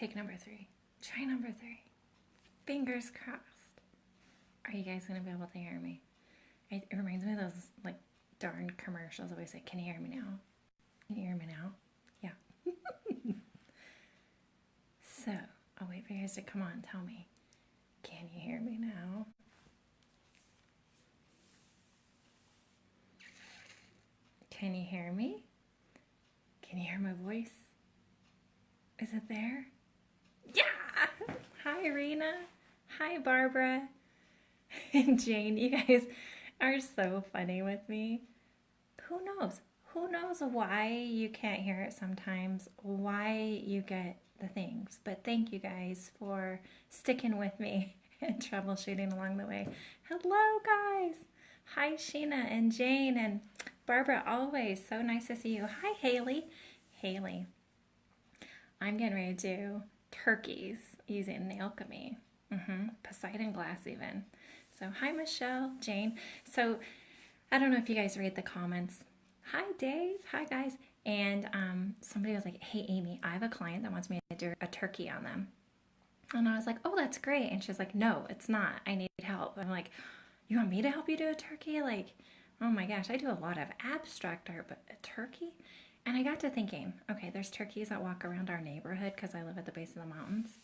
take number 3. Try number 3. Fingers crossed. Are you guys going to be able to hear me? It reminds me of those like darn commercials always say, can you hear me now? Can you hear me now? Yeah. So, I'll wait for you guys to come on, tell me. Can you hear me now? Can you hear me? Can you hear my voice? Is it there? Yeah! Hi, Rena. Hi, Barbara. And Jane, you guys are so funny with me. Who knows? Who knows why you can't hear it sometimes, why you get the things. But thank you guys for sticking with me and troubleshooting along the way. Hello, guys. Hi, Sheena and Jane and Barbara, always. So nice to see you. Hi, Haley. Haley, I'm getting ready to do turkeys using Nailchemy. Poseidon glass even. So hi, Michelle, Jane. So I don't know if you guys read the comments. Hi, Dave. Hi, guys. And somebody was like, hey, Amy, I have a client that wants me to do a turkey on them. And I was like, oh, that's great. And she's like, no, it's not. I need help. I'm like, you want me to help you do a turkey? Like, oh my gosh, I do a lot of abstract art, but a turkey? And I got to thinking, okay, there's turkeys that walk around our neighborhood because I live at the base of the mountains.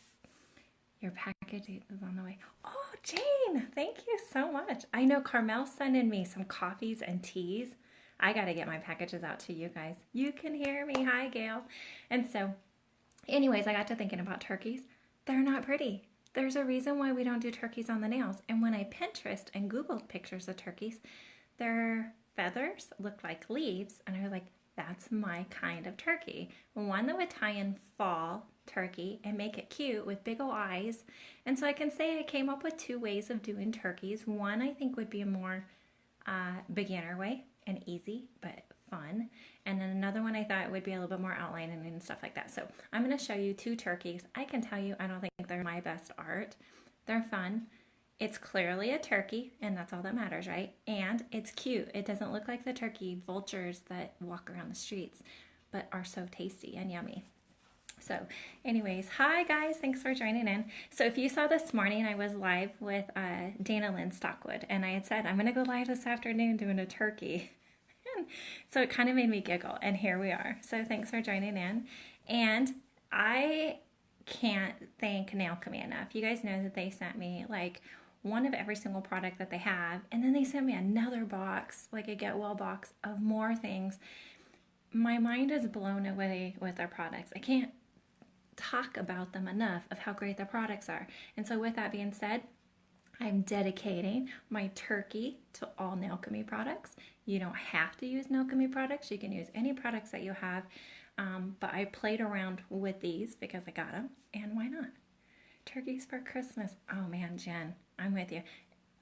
Your package is on the way. Oh, Jane, thank you so much. I know Carmel's sending me some coffees and teas. I got to get my packages out to you guys. You can hear me. Hi, Gail. And so, anyways, I got to thinking about turkeys. They're not pretty. There's a reason why we don't do turkeys on the nails. And when I Pinterest and Googled pictures of turkeys, their feathers looked like leaves. And I was like, that's my kind of turkey. One that would tie in fall turkey and make it cute with big old eyes. And so I can say I came up with 2 ways of doing turkeys. One I think would be a more beginner way and easy but fun. And then another one I thought would be a little bit more outlining and stuff like that. So I'm going to show you 2 turkeys. I can tell you I don't think they're my best art. They're fun. It's clearly a turkey, and that's all that matters, right? And it's cute. It doesn't look like the turkey vultures that walk around the streets, but are so tasty and yummy. So anyways, hi guys, thanks for joining in. So if you saw this morning, I was live with Dana Lynn Stockwood, and I had said, I'm gonna go live this afternoon doing a turkey. So it kind of made me giggle, and here we are. So thanks for joining in. And I can't thank Nailchemy enough. You guys know that they sent me like one of every single product that they have, and then they sent me another box, like a get well box of more things. My mind is blown away with their products. I can't talk about them enough of how great their products are. And so with that being said, I'm dedicating my turkey to all Nailchemy products. You don't have to use Nailchemy products. You can use any products that you have. But I played around with these because I got them, and why not? Turkeys for Christmas. Oh man, Jen, I'm with you.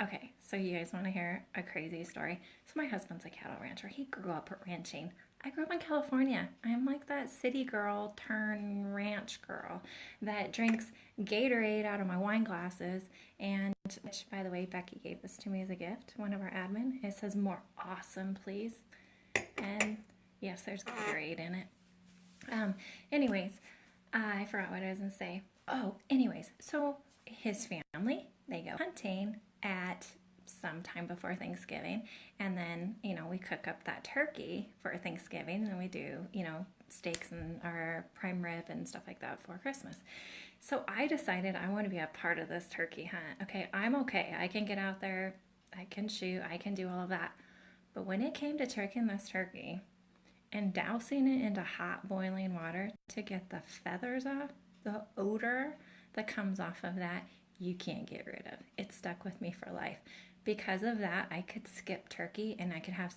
Okay, so you guys want to hear a crazy story? So my husband's a cattle rancher. He grew up ranching. I grew up in California. I'm like that city girl turn ranch girl that drinks Gatorade out of my wine glasses. And which, by the way, Becky gave this to me as a gift, one of our admin. It says more awesome, please. And yes, there's Gatorade in it. Anyways, I forgot what I was going to say. Oh, anyways, so his family, they go hunting at some time before Thanksgiving, and then, you know, we cook up that turkey for Thanksgiving, and then we do, you know, steaks and our prime rib and stuff like that for Christmas. So I decided I want to be a part of this turkey hunt. Okay, I'm okay. I can get out there, I can shoot, I can do all of that. But when it came to turkeying this turkey and dousing it into hot boiling water to get the feathers off, the odor that comes off of that, you can't get rid of. It stuck with me for life. Because of that, I could skip turkey and I could have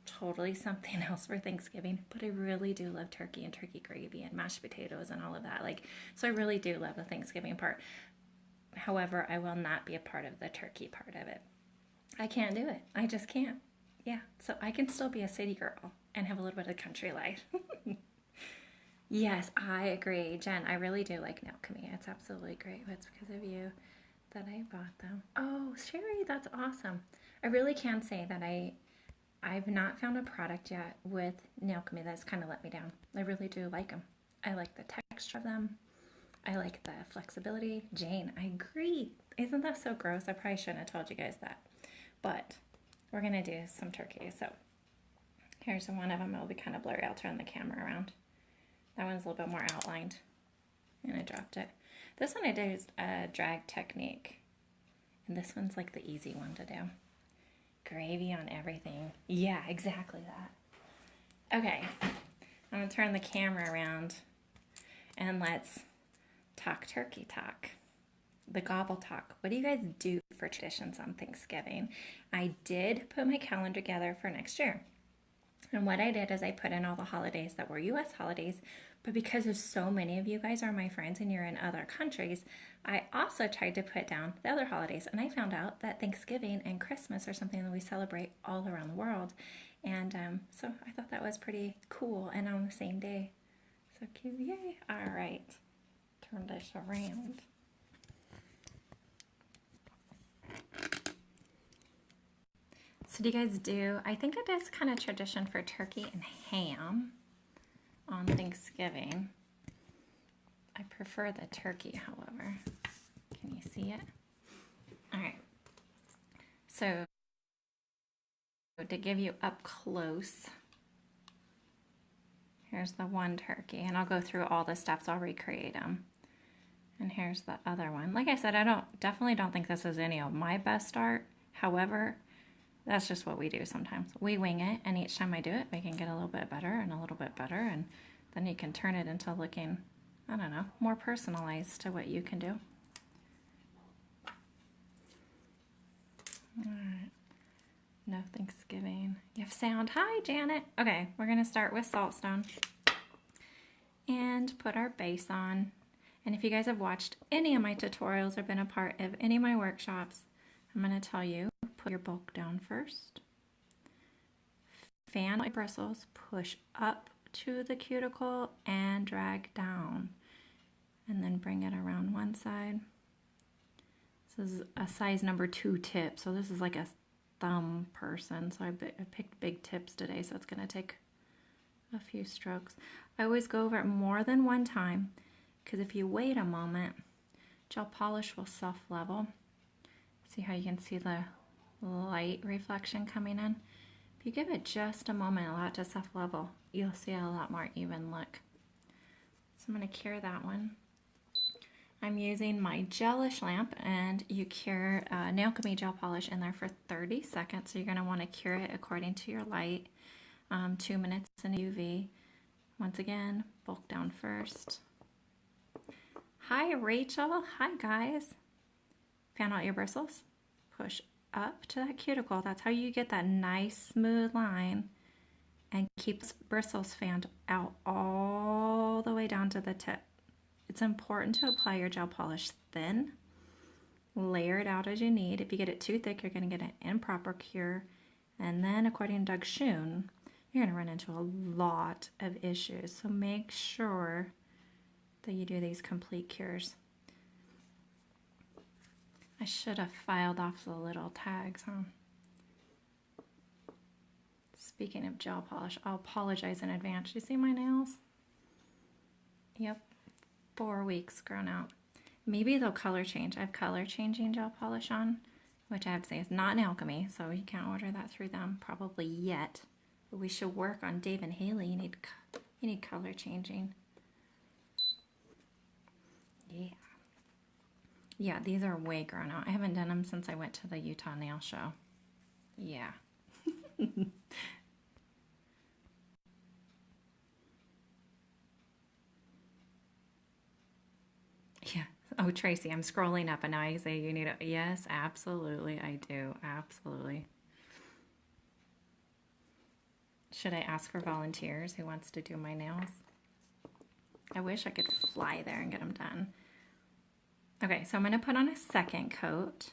totally something else for Thanksgiving. But I really do love turkey and turkey gravy and mashed potatoes and all of that. Like, so I really do love the Thanksgiving part. However, I will not be a part of the turkey part of it. I can't do it. I just can't. Yeah, so I can still be a city girl and have a little bit of country life. Yes, I agree, Jen. I really do like Nailchemy. It's absolutely great. It's because of you that I bought them. Oh, Sherry, that's awesome. I really can say that I've not found a product yet with Nailchemy that's kind of let me down. I really do like them. I like the texture of them. I like the flexibility. Jane, I agree. Isn't that so gross? I probably shouldn't have told you guys that. But we're going to do some turkey. So here's one of them. It'll be kind of blurry. I'll turn the camera around. That one's a little bit more outlined. And I dropped it. This one I did is a drag technique. And this one's like the easy one to do. Gravy on everything. Yeah, exactly that. Okay, I'm going to turn the camera around and let's talk turkey talk. The gobble talk. What do you guys do for traditions on Thanksgiving? I did put my calendar together for next year. And what I did is I put in all the holidays that were U.S. holidays, but because of so many of you guys are my friends and you're in other countries, I also tried to put down the other holidays. And I found out that Thanksgiving and Christmas are something that we celebrate all around the world. And so I thought that was pretty cool and on the same day. So cute, yay. All right, turn this around. So do you guys do, I think it is kind of tradition for turkey and ham on Thanksgiving. I prefer the turkey, however. Can you see it? All right. So to give you up close, here's the one turkey, and I'll go through all the steps. I'll recreate them. And here's the other one. Like I said, I definitely don't think this is any of my best art. However, that's just what we do sometimes. We wing it, and each time I do it, we can get a little bit better and a little bit better, and then you can turn it into looking, I don't know, more personalized to what you can do. All right. No Thanksgiving. You have sound. Hi, Janet. Okay, we're going to start with saltstone and put our base on. And if you guys have watched any of my tutorials or been a part of any of my workshops, I'm going to tell you, put your bulk down first. Fan out bristles, push up to the cuticle and drag down. And then bring it around one side. This is a size number 2 tip, so this is like a thumb person. So I picked big tips today, so it's going to take a few strokes. I always go over it more than one time, because if you wait a moment, gel polish will self-level. See how you can see the light reflection coming in? If you give it just a moment, allow it to self-level, you'll see a lot more even look. So I'm going to cure that one. I'm using my gelish lamp, and you cure Nailchemy gel polish in there for 30 seconds. So you're going to want to cure it according to your light. 2 minutes in UV. Once again, bulk down first. Hi, Rachel. Hi, guys. Fan out your bristles. Push up to that cuticle. That's how you get that nice smooth line, and keep bristles fanned out all the way down to the tip. It's important to apply your gel polish thin. Layer it out as you need. If you get it too thick, you're going to get an improper cure. And then, according to Doug Schoon, you're going to run into a lot of issues. So make sure that you do these complete cures. I should have filed off the little tags, huh? Speaking of gel polish, I'll apologize in advance. You see my nails? Yep. 4 weeks grown out. Maybe they'll color change. I have color changing gel polish on, which I have to say is not Nailchemy, so you can't order that through them probably yet. But we should work on Dave and Haley. You need color changing. Yeah. Yeah, these are way grown out. I haven't done them since I went to the Utah Nail Show. Yeah. Yeah. Oh, Tracy, I'm scrolling up and now I say you need a... Yes, absolutely, I do. Absolutely. Should I ask for volunteers who wants to do my nails? I wish I could fly there and get them done. Okay, so I'm going to put on a second coat.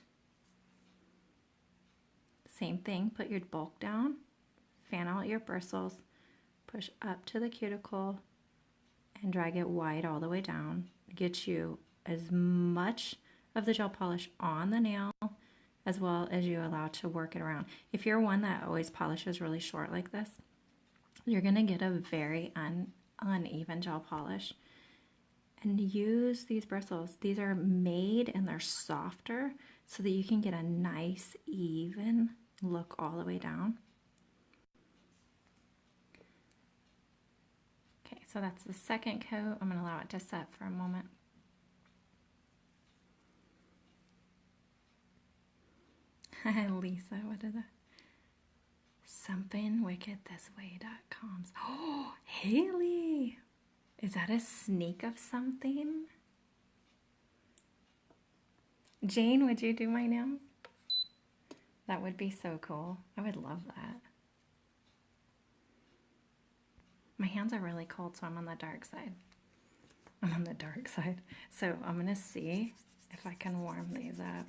Same thing, put your bulk down, fan out your bristles, push up to the cuticle, and drag it wide all the way down. Get you as much of the gel polish on the nail as well as you allow to work it around. If you're one that always polishes really short like this, you're going to get a very uneven gel polish. and use these bristles. These are made and they're softer so that you can get a nice even look all the way down. Okay, so that's the second coat. I'm going to allow it to set for a moment. Lisa, what is that? Somethingwickedthisway.com. Oh, Haley! Is that a sneak of something? Jane, would you do my nails? That would be so cool. I would love that. My hands are really cold, so I'm on the dark side. I'm on the dark side. So I'm going to see if I can warm these up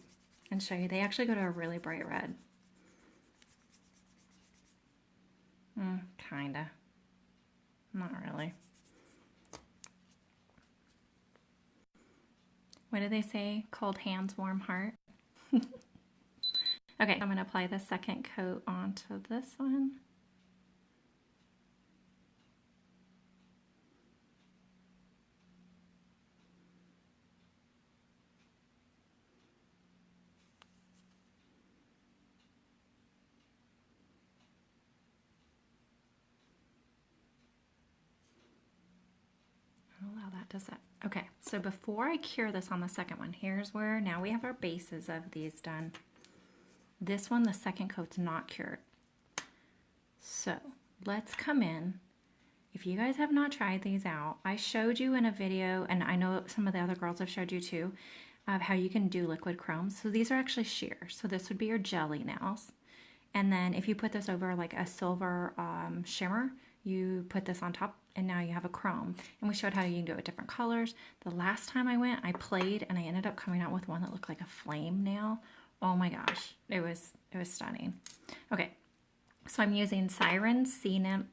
and show you. They actually go to a really bright red. Kinda. Not really. What do they say? Cold hands, warm heart. Okay, I'm going to apply the second coat onto this one. Allow that to set. Okay, so before I cure this on the second one, here's where now we have our bases of these done. This one, the second coat's not cured. So let's come in. If you guys have not tried these out, I showed you in a video, and I know some of the other girls have showed you too, of how you can do liquid chromes. So these are actually sheer. So this would be your jelly nails. And then if you put this over like a silver shimmer, you put this on top and now you have a chrome. And we showed how you can do it with different colors. The last time I went, I played and I ended up coming out with one that looked like a flame nail. Oh my gosh, it was stunning. Okay, so I'm using Siren, Sea Nymph,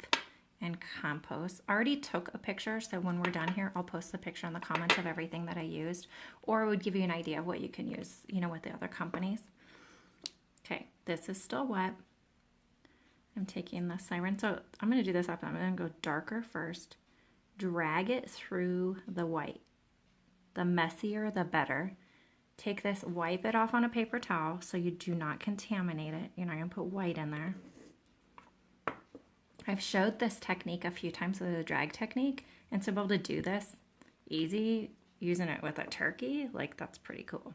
and Compost. I already took a picture, so when we're done here, I'll post the picture in the comments of everything that I used, or it would give you an idea of what you can use, you know, with the other companies. Okay, this is still wet. I'm taking the Siren, so I'm going to do this up. I'm going to go darker first, drag it through the white. The messier, the better. Take this, wipe it off on a paper towel so you do not contaminate it. You're not going to put white in there. I've showed this technique a few times with the drag technique, and to be able to do this easy, using it with a turkey, like that's pretty cool.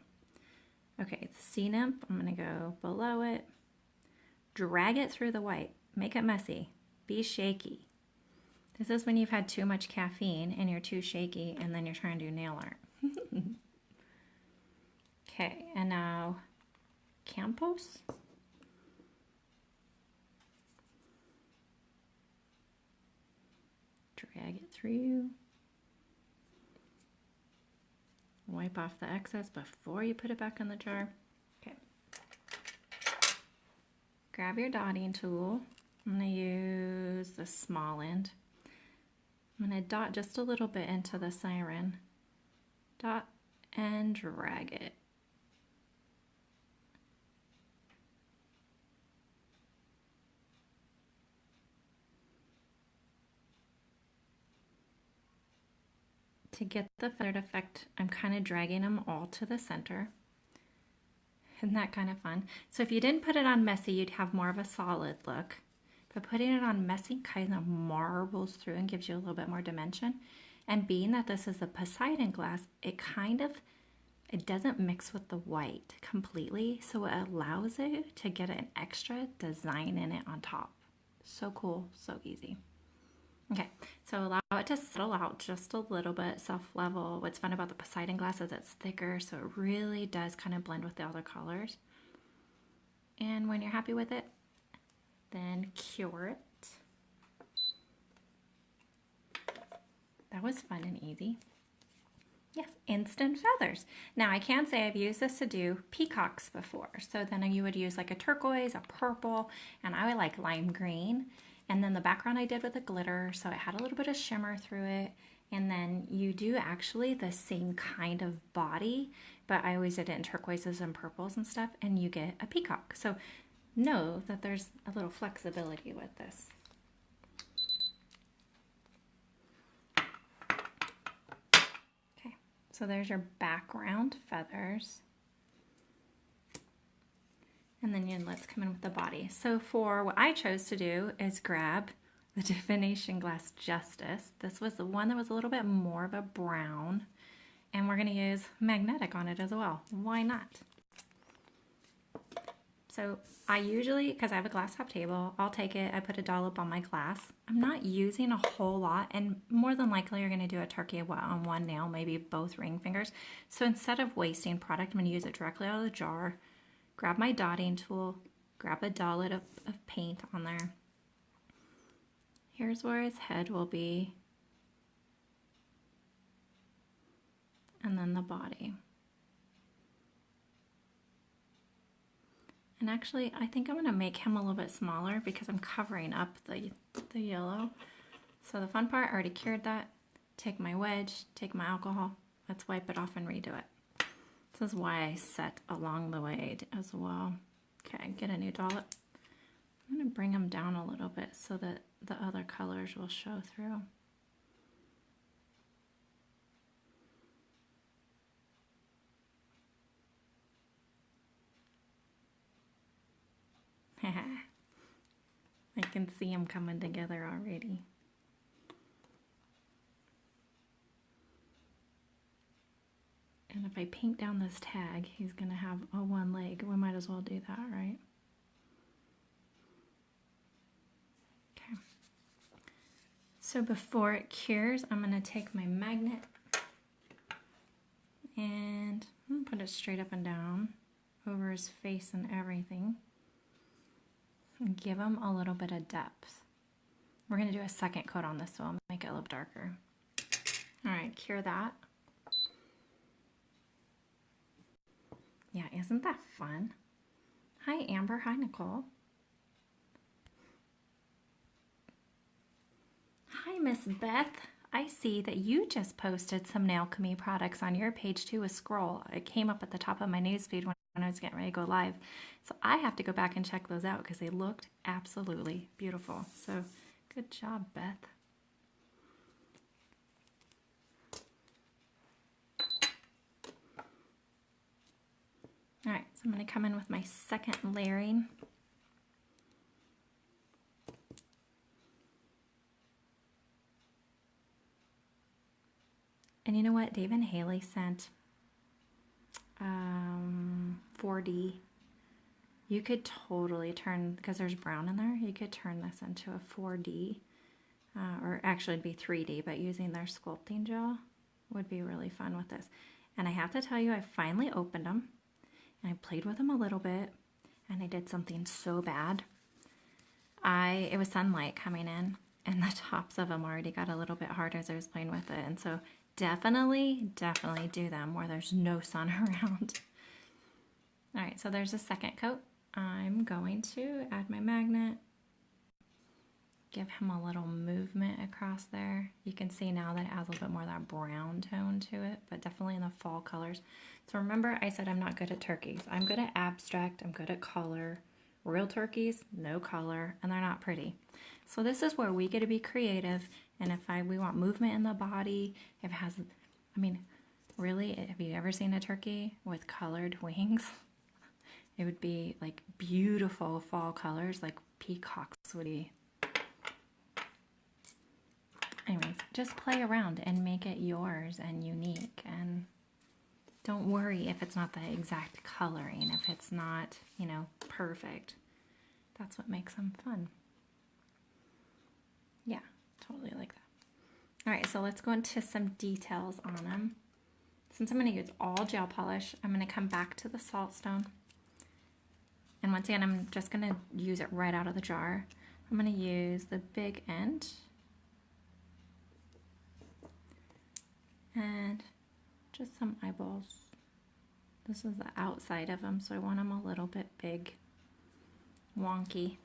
Okay, the Sea Nymph, I'm going to go below it. Drag it through the white. Make it messy. Be shaky. This is when you've had too much caffeine and you're too shaky and then you're trying to do nail art. Okay, and now Campos. Drag it through. Wipe off the excess before you put it back in the jar. Okay. Grab your dotting tool. I'm going to use the small end. I'm going to dot just a little bit into the Siren. Dot and drag it. To get the feathered effect, I'm kind of dragging them all to the center. Isn't that kind of fun? So if you didn't put it on messy, you'd have more of a solid look. But putting it on messy kind of marbles through and gives you a little bit more dimension. And being that this is a Poseidon glass, it doesn't mix with the white completely, so it allows it to get an extra design in it on top. So cool, so easy. Okay, so allow it to settle out just a little bit, self-level. What's fun about the Poseidon glass is it's thicker, so it really does kind of blend with the other colors. And when you're happy with it, then cure it. That was fun and easy. Yes, instant feathers. Now I can say I've used this to do peacocks before. So then you would use like a turquoise, a purple, and I would like lime green. And then the background I did with a glitter, so it had a little bit of shimmer through it. And then you do actually the same kind of body, but I always did it in turquoises and purples and stuff, and you get a peacock. So know that there's a little flexibility with this. So there's your background feathers. And then let's come in with the body. So for what I chose to do is grab the Divination Glass Justice. This was the one that was a little bit more of a brown. And we're going to use magnetic on it as well. Why not? So I usually, because I have a glass top table, I'll take it, I put a dollop on my glass. I'm not using a whole lot, and more than likely you're going to do a turkey on one nail, maybe both ring fingers. So instead of wasting product, I'm going to use it directly out of the jar. Grab my dotting tool, grab a dollop of paint on there. Here's where his head will be. And then the body. And actually, I think I'm going to make him a little bit smaller because I'm covering up the yellow. So the fun part, I already cured that. Take my wedge, take my alcohol. Let's wipe it off and redo it. This is why I set along the way as well. Okay, get a new dollop. I'm going to bring them down a little bit so that the other colors will show through. I can see them coming together already. And if I paint down this tag, he's going to have a one leg. We might as well do that, right? Okay. So before it cures, I'm going to take my magnet and I'm going to put it straight up and down over his face and everything. And give him a little bit of depth. We're going to do a second coat on this, so I'll make it a little darker. All right, cure that. Yeah, isn't that fun? Hi, Amber. Hi, Nicole. Hi, Miss Beth. I see that you just posted some Nailchemy products on your page too with Scroll. It came up at the top of my newsfeed when I was getting ready to go live. So I have to go back and check those out because they looked absolutely beautiful. So good job, Beth. All right, so I'm going to come in with my second layering. And you know what? Dave and Haley sent 4D. You could totally turn, because there's brown in there, you could turn this into a 4D. Or actually it'd be 3D, but using their sculpting gel would be really fun with this. And I have to tell you, I finally opened them. And I played with them a little bit, and I did something so bad. It was sunlight coming in, and the tops of them already got a little bit hard as I was playing with it. And so definitely do them where there's no sun around. All right, so there's a second coat. I'm going to add my magnet. Give him a little movement across there. You can see now that it has a little bit more of that brown tone to it, but definitely in the fall colors. So remember, I said I'm not good at turkeys. I'm good at abstract, I'm good at color. Real turkeys, no color, and they're not pretty. So this is where we get to be creative, and we want movement in the body, if it has, I mean, really, have you ever seen a turkey with colored wings? It would be like beautiful fall colors, like peacocks would be. Anyways, just play around and make it yours and unique, and don't worry if it's not the exact coloring, if it's not, you know, perfect. That's what makes them fun. Yeah, totally like that. All right, so let's go into some details on them. Since I'm going to use all gel polish, I'm going to come back to the Saltstone. And once again, I'm just going to use it right out of the jar. I'm going to use the big end. And just some eyeballs. This is the outside of them, so I want them a little bit big, wonky.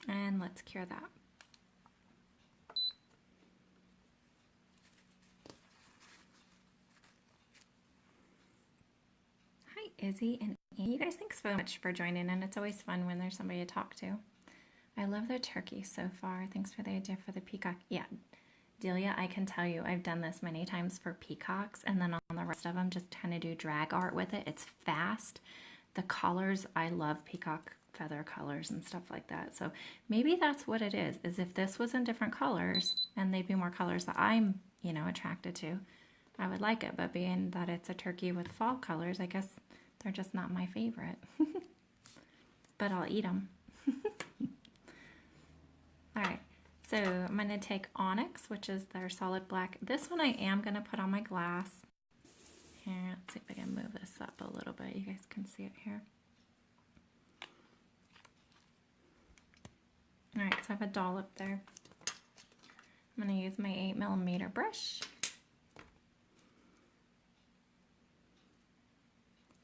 And let's cure that. Hi, Izzy and Amy. You guys, thanks so much for joining, and it's always fun when there's somebody to talk to. I love the turkey so far. Thanks for the idea for the peacock. Yeah, Delia, I can tell you, I've done this many times for peacocks, and then on the rest of them, just kind of do drag art with it. It's fast. The colors, I love peacock feather colors and stuff like that. So maybe that's what it is if this was in different colors, and they'd be more colors that I'm, attracted to, I would like it. But being that it's a turkey with fall colors, I guess they're just not my favorite. But I'll eat them. All right. So I'm going to take Onyx, which is their solid black. This one I am going to put on my glass. Here, let's see if I can move this up a little bit. You guys can see it here. All right, so I have a dollop there. I'm going to use my 8mm brush.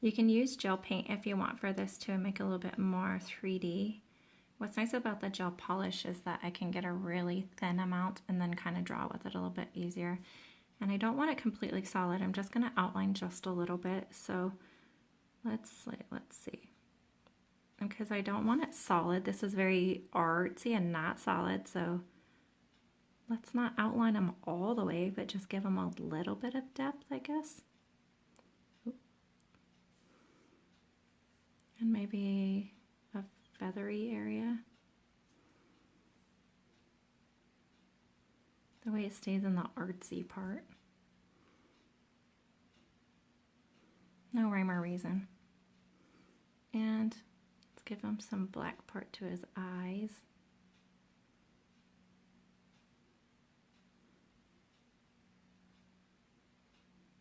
You can use gel paint if you want for this to make it a little bit more 3D. What's nice about the gel polish is that I can get a really thin amount and then kind of draw with it a little bit easier. And I don't want it completely solid. I'm just going to outline just a little bit. So let's see. Because I don't want it solid. This is very artsy and not solid. So let's not outline them all the way, but just give them a little bit of depth, I guess. And maybe a feathery area. The way it stays in the artsy part. No rhyme or reason. And let's give him some black part to his eyes.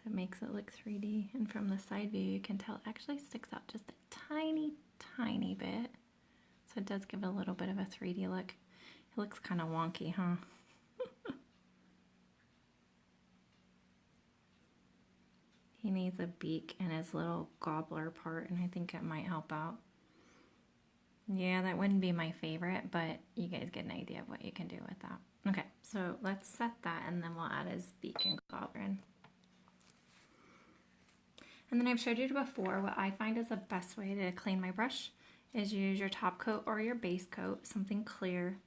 That makes it look 3D. And from the side view, you can tell it actually sticks out just a tiny, tiny bit. So it does give a little bit of a 3D look. It looks kind of wonky, huh? He needs a beak and his little gobbler part, and I think it might help out. Yeah, that wouldn't be my favorite, but you guys get an idea of what you can do with that. Okay, so let's set that, and then we'll add his beak and gobbler in. And then I've showed you before, what I find is the best way to clean my brush is use your top coat or your base coat, something clear.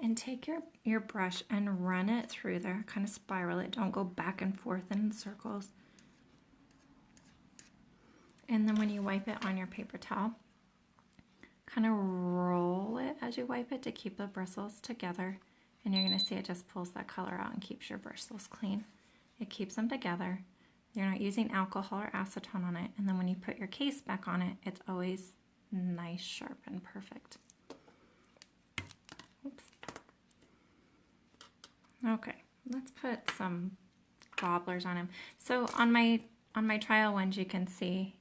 And take your brush and run it through there, kind of spiral it. Don't go back and forth in circles. And then when you wipe it on your paper towel, kind of roll it as you wipe it to keep the bristles together. And you're going to see it just pulls that color out and keeps your bristles clean. It keeps them together. You're not using alcohol or acetone on it. And then when you put your case back on it, it's always nice, sharp, and perfect. Oops. Okay, let's put some gobblers on him. So on my trial ones, you can see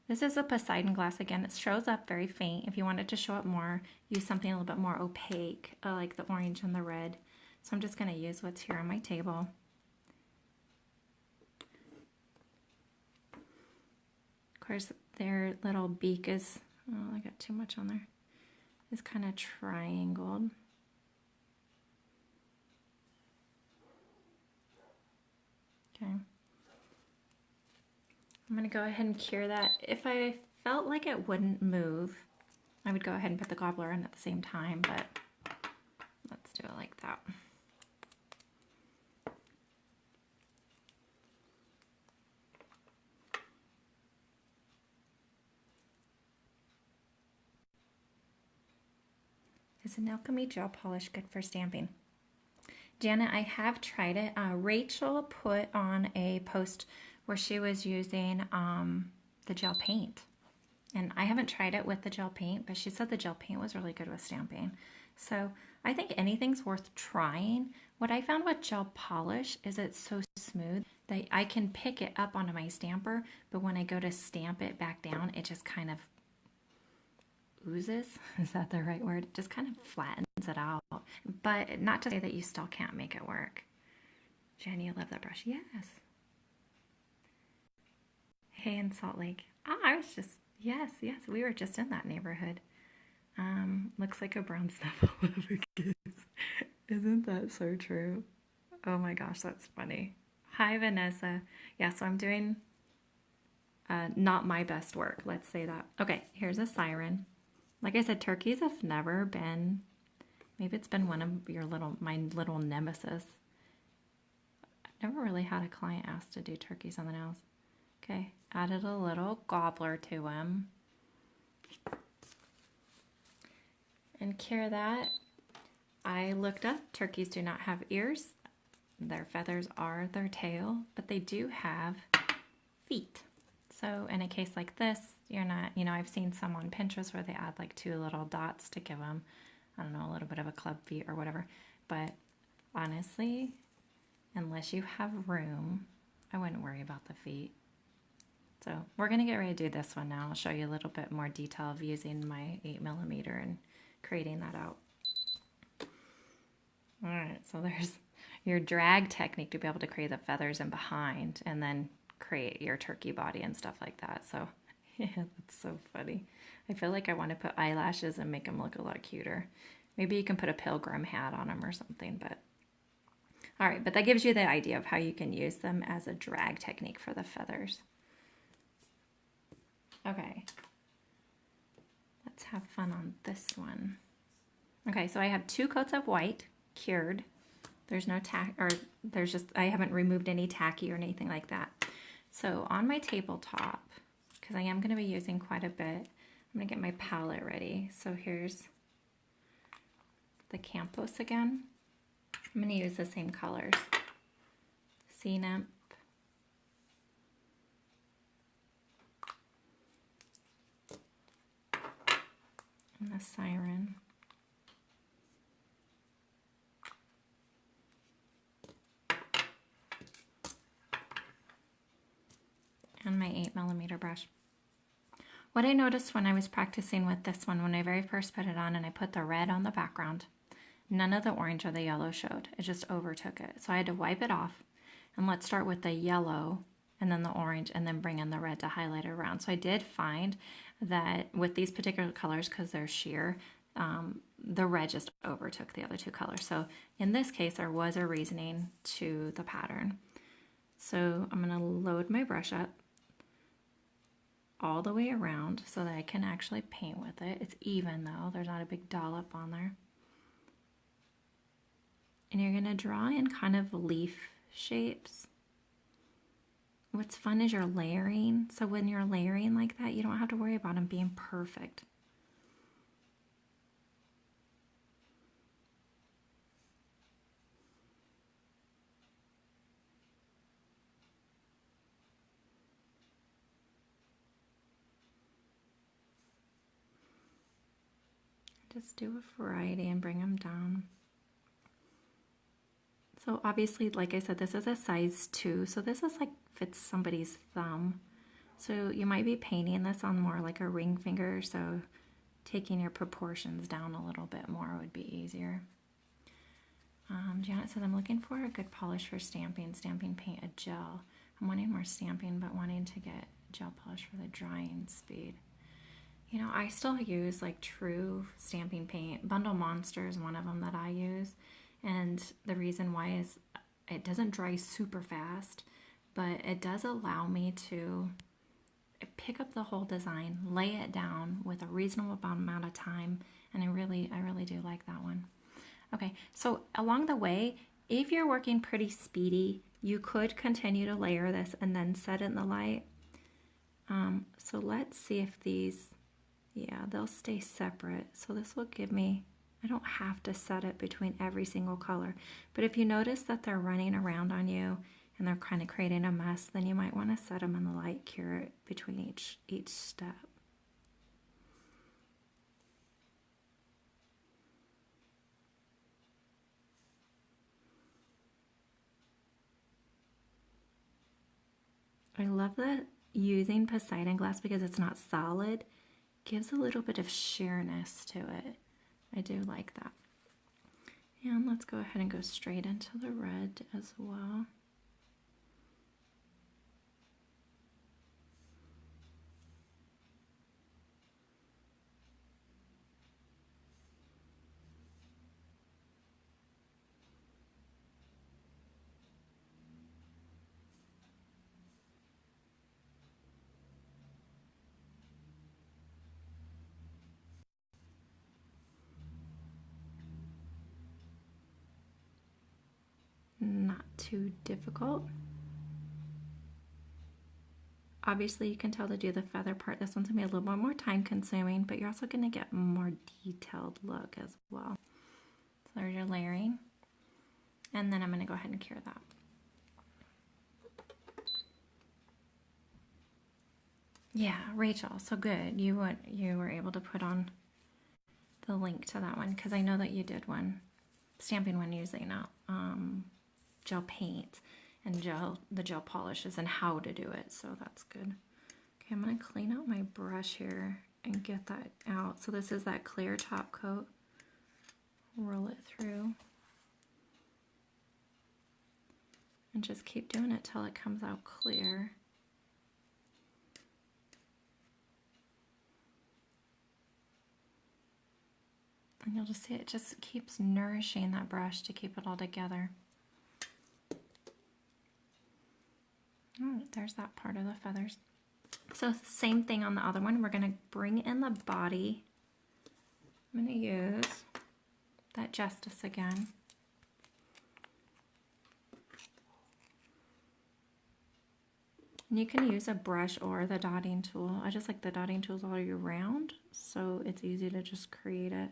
this is a Poseidon glass. Again, it shows up very faint. If you wanted to show up more, use something a little bit more opaque, like the orange and the red. So I'm just going to use what's here on my table. Of course, their little beak is, oh, I got too much on there, is kind of triangled. Okay. I'm going to go ahead and cure that. If I felt like it wouldn't move, I would go ahead and put the gobbler in at the same time, but let's do it like that. Is an alchemy gel polish good for stamping? Janet, I have tried it. Rachel put on a post where she was using the gel paint. And I haven't tried it with the gel paint, but she said the gel paint was really good with stamping. So I think anything's worth trying. What I found with gel polish is it's so smooth that I can pick it up onto my stamper, but when I go to stamp it back down, it just kind of oozes. Is that the right word? It just kind of flattens it out. But not to say that you still can't make it work. Jenny, you love that brush. Yes. Hey, in Salt Lake. Oh, I was just, yes, we were just in that neighborhood. Looks like a brown Snuffleupagus. Isn't that so true? Oh my gosh, that's funny. Hi, Vanessa. Yeah, so I'm doing not my best work. Let's say that. Okay, here's a siren. Like I said, turkeys have never been Maybe it's been one of my little nemesis. I've never really had a client ask to do turkeys on the nails. Okay, added a little gobbler to him. And cure that. I looked up, turkeys do not have ears. Their feathers are their tail, but they do have feet. So in a case like this, you're not, I've seen some on Pinterest where they add like 2 little dots to give them, I don't know, a little bit of a club feet or whatever. But honestly, unless you have room, I wouldn't worry about the feet. So we're gonna get ready to do this one now. I'll show you a little bit more detail of using my 8mm and creating that out. All right, so there's your drag technique to be able to create the feathers in behind and then create your turkey body and stuff like that. So yeah, that's so funny. I feel like I want to put eyelashes and make them look a lot cuter. Maybe you can put a pilgrim hat on them or something, but all right, but that gives you the idea of how you can use them as a drag technique for the feathers. Okay, let's have fun on this one. Okay, so I have 2 coats of white cured. There's no tack, or there's just, I haven't removed any tacky or anything like that. So on my tabletop, because I am going to be using quite a bit, I'm going to get my palette ready. So here's the Campos again. I'm going to use the same colors. Sea Nymph, and the Siren. And my 8mm brush. What I noticed when I was practicing with this one, when I very first put it on and I put the red on the background, none of the orange or the yellow showed. It just overtook it. So I had to wipe it off. And let's start with the yellow and then the orange and then bring in the red to highlight it around. So I did find that with these particular colors, because they're sheer, the red just overtook the other 2 colors. So in this case, there was a reasoning to the pattern. So I'm going to load my brush up all the way around so that I can actually paint with it. It's even though, there's not a big dollop on there. And you're going to draw in kind of leaf shapes. What's fun is you're layering. So when you're layering like that, you don't have to worry about them being perfect. Just do a variety and bring them down. So obviously, like I said, this is a size 2, so this is like fits somebody's thumb. So you might be painting this on more like a ring finger, so taking your proportions down a little bit more would be easier. Janet says, I'm looking for a good polish for stamping paint, a gel. I'm wanting more stamping, but wanting to get gel polish for the drying speed. I still use like true stamping paint. Bundle Monster is one of them that I use. And the reason why is it doesn't dry super fast, but it does allow me to pick up the whole design, lay it down with a reasonable amount of time. And I really do like that one. Okay, so along the way, if you're working pretty speedy, you could continue to layer this and then set it in the light. So let's see if these, yeah, they'll stay separate. So this will give me, I don't have to set it between every single color. But if you notice that they're running around on you and they're kind of creating a mess, then you might want to set them in the light, cure it between each step. I love that using Poseidon glass because it's not solid. Gives a little bit of sheerness to it. I do like that. And let's go ahead and go straight into the red as well. too difficult. Obviously, you can tell to do the feather part. This one's going to be a little bit more time consuming, but you're also going to get a more detailed look as well. So there's your layering. And then I'm going to go ahead and cure that. Yeah, Rachel, so good. You were able to put on the link to that one because I know that you did one, stamping one using gel paint and the gel polishes and how to do it, so that's good. Okay, I'm going to clean out my brush here and get that out. So this is that clear top coat. Roll it through. And just keep doing it till it comes out clear. And you'll just see it just keeps nourishing that brush to keep it all together. Oh, there's that part of the feathers. So same thing on the other one. We're going to bring in the body. I'm going to use that Justice again. And you can use a brush or the dotting tool. I just like the dotting tools all year round, so it's easy to just create it.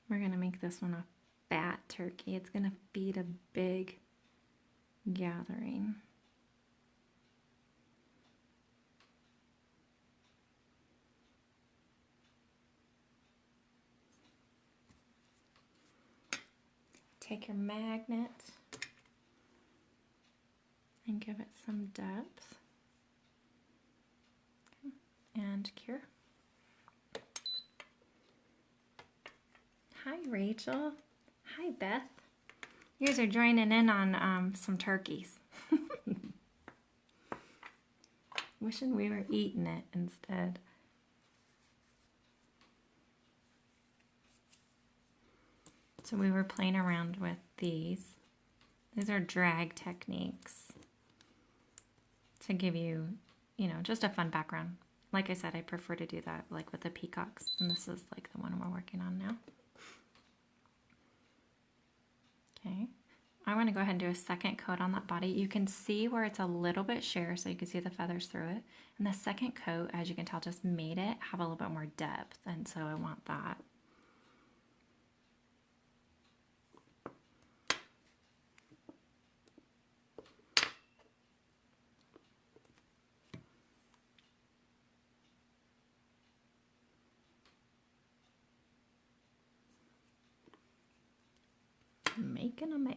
We're going to make this one a fat turkey. It's going to feed a big gathering. Take your magnet and give it some depth. And cure. Hi, Rachel. Hi, Beth. You guys are joining in on some turkeys. Wishing we were eating it instead. So we were playing around with these. These are drag techniques to give you, just a fun background. Like I said, I prefer to do that like with the peacocks, and this is like the one we're working on now. Okay, I want to go ahead and do a second coat on that body. You can see where it's a little bit sheer, so you can see the feathers through it. And the second coat, as you can tell, just made it have a little bit more depth, and so I want that. Making a mess.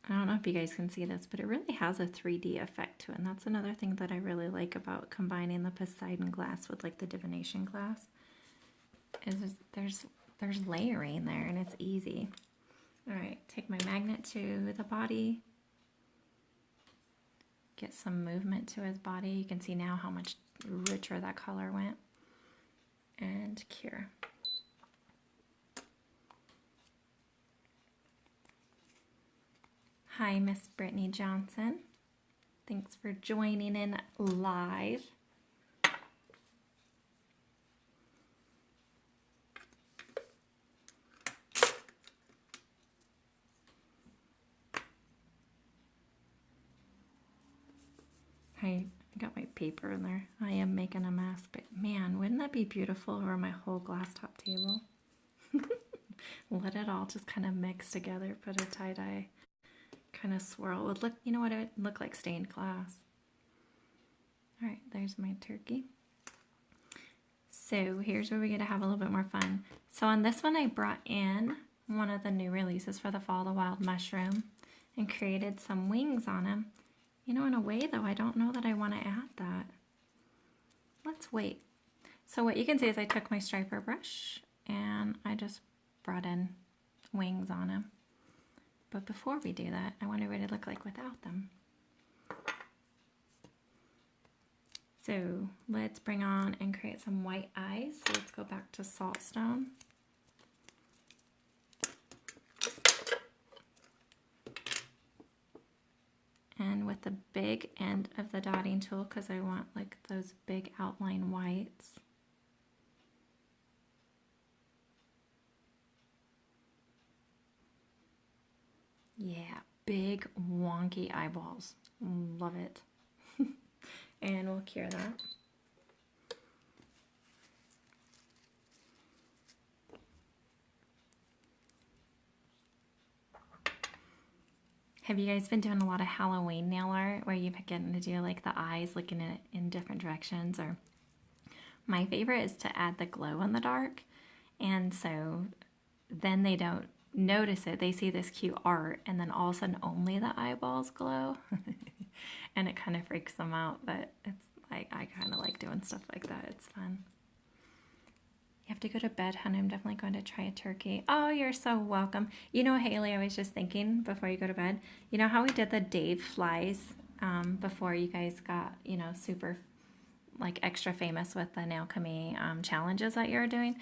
I don't know if you guys can see this, but it really has a 3D effect to it. And that's another thing that I really like about combining the Poseidon glass with like the divination glass. Is there's layering there and it's easy. All right, take my magnet to the body. Get some movement to his body. You can see now how much richer that color went. And cure. Hi, Miss Brittany Johnson. Thanks for joining in live. I got my paper in there. I am making a mess, but man, wouldn't that be beautiful over my whole glass top table? Let it all just kind of mix together, put a tie-dye kind of swirl. It would look, you know what, it would look like stained glass. All right, there's my turkey. So here's where we get to have a little bit more fun. So on this one, I brought in one of the new releases for the fall, the wild mushroom, and created some wings on him. You know, in a way though, I don't know that I want to add that. Let's wait. So what you can see is I took my striper brush and I just brought in wings on him. But before we do that, I wonder what it'd look like without them. So let's bring on and create some white eyes. So let's go back to Saltstone. at the big end of the dotting tool because I want like those big outline whites. Yeah, big wonky eyeballs. Love it. And we'll cure that. Have you guys been doing a lot of Halloween nail art where you get to do like the eyes looking at it in different directions? Or my favorite is to add the glow in the dark, and so then they don't notice it. They see this cute art, and then all of a sudden only the eyeballs glow, and it kind of freaks them out. But it's like I kind of like doing stuff like that. It's fun. You have to go to bed, honey. I'm definitely going to try a turkey. Oh, you're so welcome. You know, Haley, I was just thinking before you go to bed, you know how we did the Dave flies before you guys got, you know, super like extra famous with the Nail Kami challenges that you're doing.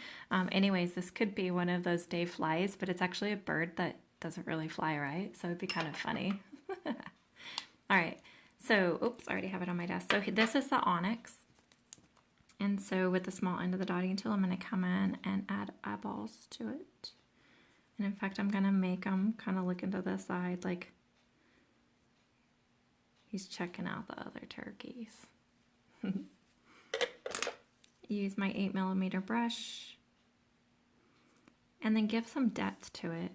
Anyways, this could be one of those Dave flies, but it's actually a bird that doesn't really fly, right? So it'd be kind of funny. All right. So, oops, I already have it on my desk. So this is the onyx. And so with the small end of the dotting tool, I'm going to come in and add eyeballs to it. And in fact, I'm going to make them kind of look into the side like he's checking out the other turkeys. Use my 8mm brush and then give some depth to it.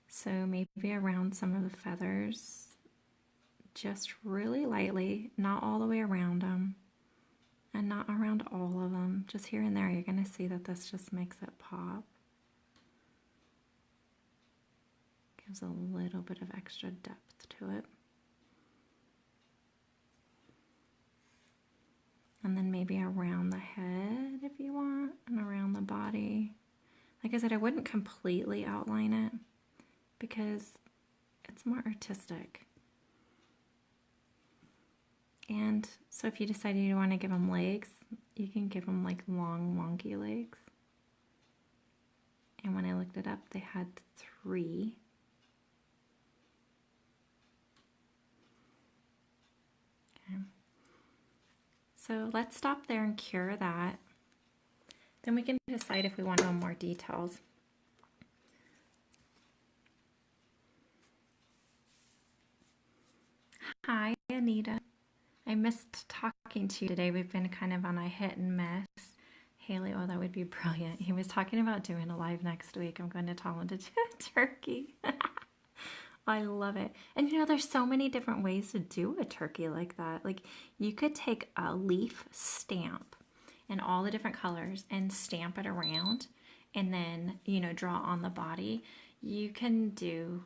So maybe around some of the feathers, just really lightly, not all the way around them. And not around all of them, just here and there. You're going to see that this just makes it pop. Gives a little bit of extra depth to it. And then maybe around the head if you want, and around the body. Like I said, I wouldn't completely outline it because it's more artistic. And so if you decide you want to give them legs, you can give them like long, wonky legs. And when I looked it up, they had 3. Okay. So let's stop there and cure that. Then we can decide if we want to know more details. Hi, Anita. I missed talking to you today. We've been kind of on a hit and miss. Haley, oh, that would be brilliant. He was talking about doing a live next week. I'm going to tell him to do a turkey. I love it. And you know, there's so many different ways to do a turkey like that. Like you could take a leaf stamp in all the different colors and stamp it around and then, you know, draw on the body. You can do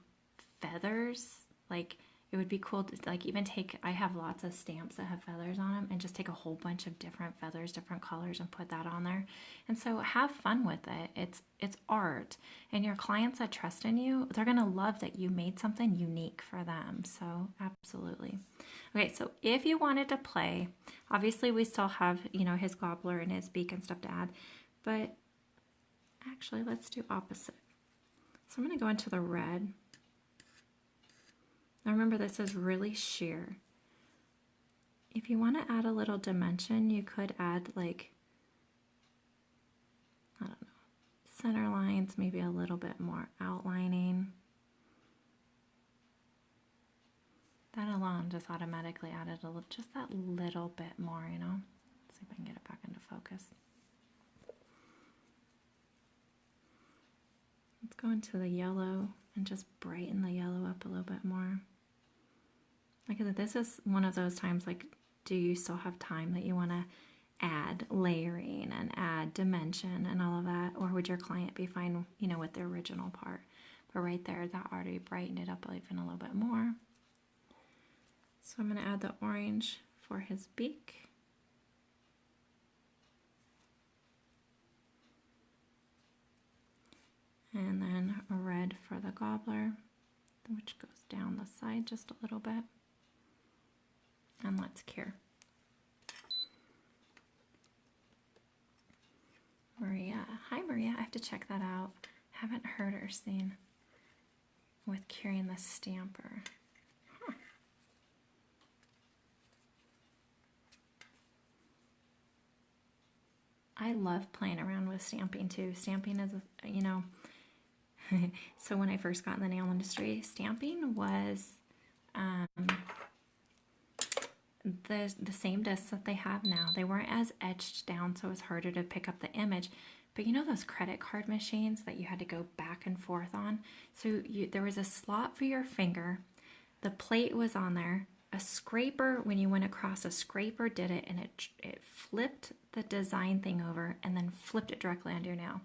feathers, like it would be cool to like even take, I have lots of stamps that have feathers on them and just take a whole bunch of different feathers, different colors and put that on there. And so have fun with it. It's art, and your clients that trust in you, they're going to love that you made something unique for them. So absolutely. Okay. So if you wanted to play, obviously we still have, you know, his gobbler and his beak and stuff to add, but actually let's do opposite. So I'm going to go into the red. Now remember, this is really sheer. If you want to add a little dimension, you could add like, I don't know, center lines, maybe a little bit more outlining. That alone just automatically added a little, just that little bit more, you know. Let's see if I can get it back into focus. Let's go into the yellow and just brighten the yellow up a little bit more. Like I said, this is one of those times, like, do you still have time that you want to add layering and add dimension and all of that? Or would your client be fine, you know, with the original part? But right there, that already brightened it up even a little bit more. So I'm going to add the orange for his beak. And then a red for the gobbler, which goes down the side just a little bit. And let's cure. Maria. Hi, Maria. I have to check that out. Haven't heard or seen with curing the stamper. Huh. I love playing around with stamping too. Stamping is, you know, so when I first got in the nail industry, stamping was the same discs that they have now. They weren't as etched down, so it was harder to pick up the image. But you know those credit card machines that you had to go back and forth on? So there was a slot for your finger. The plate was on there. A scraper, when you went across, a scraper did it, and it flipped the design thing over and then flipped it directly onto your nail.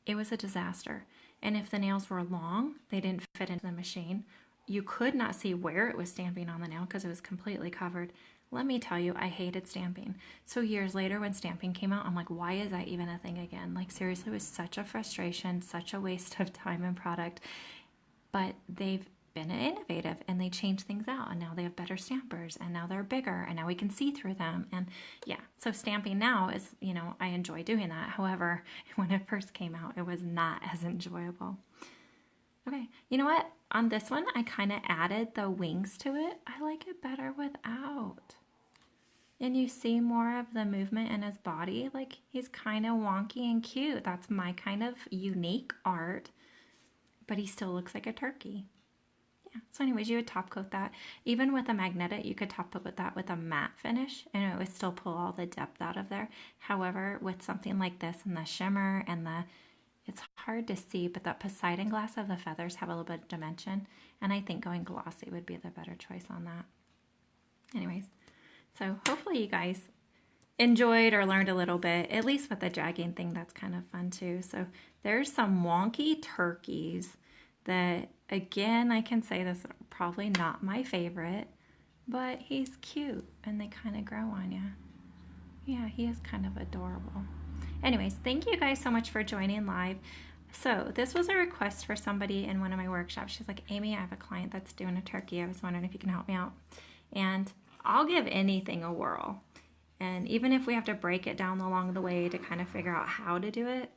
It was a disaster. And if the nails were long, they didn't fit into the machine. You could not see where it was stamping on the nail because it was completely covered. Let me tell you, I hated stamping. So years later when stamping came out, I'm like, why is that even a thing again? Like seriously, it was such a frustration, such a waste of time and product. But they've been innovative and they changed things out, and now they have better stampers, and now they're bigger, and now we can see through them. And yeah, so stamping now is, you know, I enjoy doing that. However, when it first came out, it was not as enjoyable. Okay, you know what? On this one, I kind of added the wings to it. I like it better without. And you see more of the movement in his body. Like, he's kind of wonky and cute. That's my kind of unique art. But he still looks like a turkey. Yeah, so anyways, you would top coat that. Even with a magnetic, you could top coat that with a matte finish, and it would still pull all the depth out of there. However, with something like this and the shimmer and the, it's hard to see, but that Poseidon glass of the feathers have a little bit of dimension, and I think going glossy would be the better choice on that. Anyways, so hopefully you guys enjoyed or learned a little bit, at least with the dragging thing. That's kind of fun too. So there's some wonky turkeys that, again, I can say this, probably not my favorite, but he's cute and they kind of grow on you. Yeah, he is kind of adorable. Anyways, thank you guys so much for joining live. So this was a request for somebody in one of my workshops. She's like, Amy, I have a client that's doing a turkey. I was wondering if you can help me out. And I'll give anything a whirl. And even if we have to break it down along the way to kind of figure out how to do it,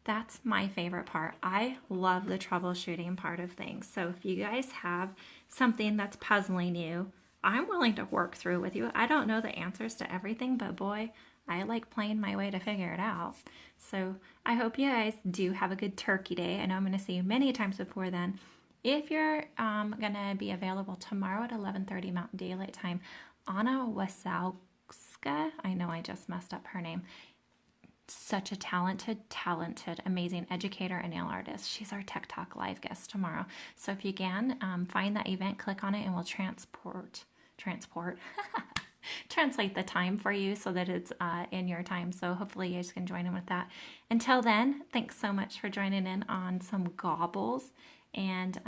that's my favorite part. I love the troubleshooting part of things. So if you guys have something that's puzzling you, I'm willing to work through with you. I don't know the answers to everything, but boy, I like playing my way to figure it out. So I hope you guys do have a good turkey day. I know I'm going to see you many times before then. If you're going to be available tomorrow at 11:30 Mountain Daylight Time, Anna Wasowska, I know I just messed up her name, such a talented, amazing educator and nail artist. She's our Tech Talk live guest tomorrow. So if you can, find that event, click on it, and we'll translate the time for you so that it's in your time. So hopefully you guys can join in with that. Until then, thanks so much for joining in on some gobbles, and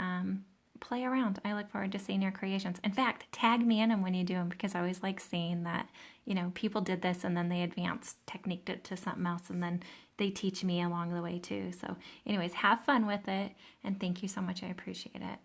play around. I look forward to seeing your creations. In fact, tag me in them when you do them, because I always like seeing that, you know, people did this and then they advanced techniqued it to something else, and then they teach me along the way too. So anyways, have fun with it, and thank you so much. I appreciate it.